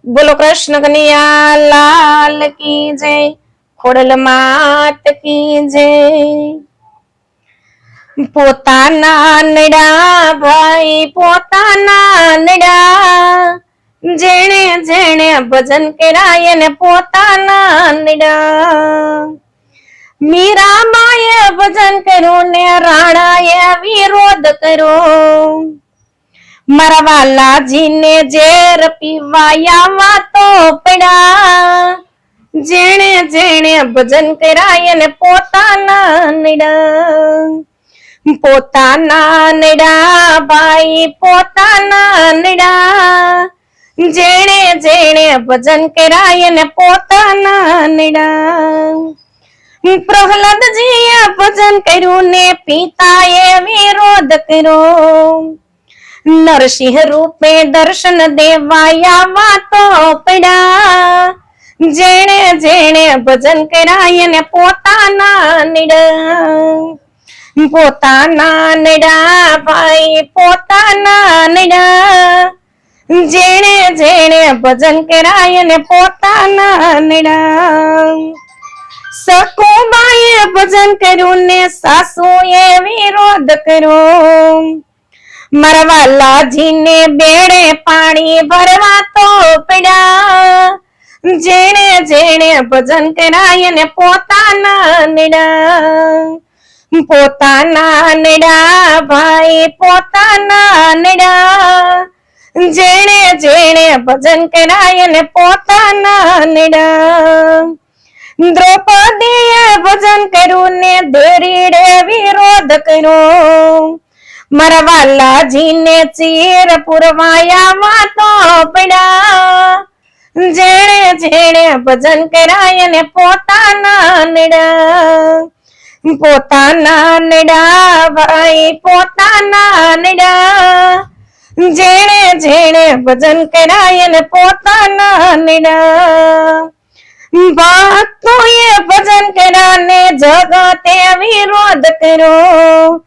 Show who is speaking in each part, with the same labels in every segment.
Speaker 1: बोलो कृष्ण कन्हैया लाल की जय। खोडल मात की जय। પોતાના નડા ભાઈ પોતાના નડા, જેણે જેણે ભજન કરાય ને પોતાના નડા। મીરાબાઈએ ભજન કર્યું ને રાણાએ વિરોધ કર્યો। મારા વાલાજીને ઝેર પીવાયા વાતો પડ્યા, જેણે જેણે ભજન કરાય ને પોતાના નડા। પોતાના નડા ભાઈ પોતાના નડા, જેણે જેણે ભજન કરાય ને પોતાના નડા। પ્રહલાદજીએ ભજન કર્યું ને પિતાએ વિરોધ કર્યો। નરસિંહ રૂપે દર્શન દેવાયા વાતો પડ્યા, જેણે જેણે ભજન કરાય ને પોતાના નડા। પોતાના નડા ભાઈ પોતાના નડા, જેણે જેણે ભજન કરાય ને પોતાના નડા। સકુબાઈએ ભજન કર્યું ને સાસુએ વિરોધ કર્યો। મારા વાલાજીને બેડે પાણી ભરવા તો પડ્યા, જેણે જેણે ભજન કરાય ને પોતાના નડા। પોતાના નડા ભાઈ પોતાના નડા, જેણે જેણે ભજન કરાય ને પોતાના નડા। દ્રૌપદીએ ભજન કર્યું ને દેરીડે વિરોધ કર્યો। મારા વાલાજીને ચીર પુરવાયા વાતો પડ્યા, જેણે જેણે ભજન કરાય ને પોતાના નડા। પોતાના નડા ભાઈ પોતાના નડા, જેણે જેણે ભજન કરાય ને પોતાના નડા। ભક્તોએ ભજન કર્યા ને જગતે વિરોધ કર્યો।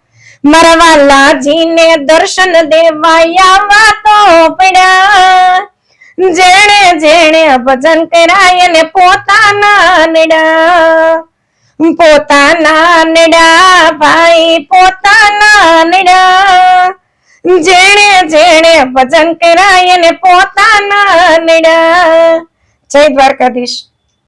Speaker 1: મારા વાલાજીને દર્શન દેવાયા વાતો પડ્યા, જેણે જેણે ભજન કરાય ને પોતાના નડા। પોતાના નડા ભાઈ પોતાના નડા, જેણે જેણે ભજન કરાય ને પોતાના નડા। જય દ્વારકાધીશ।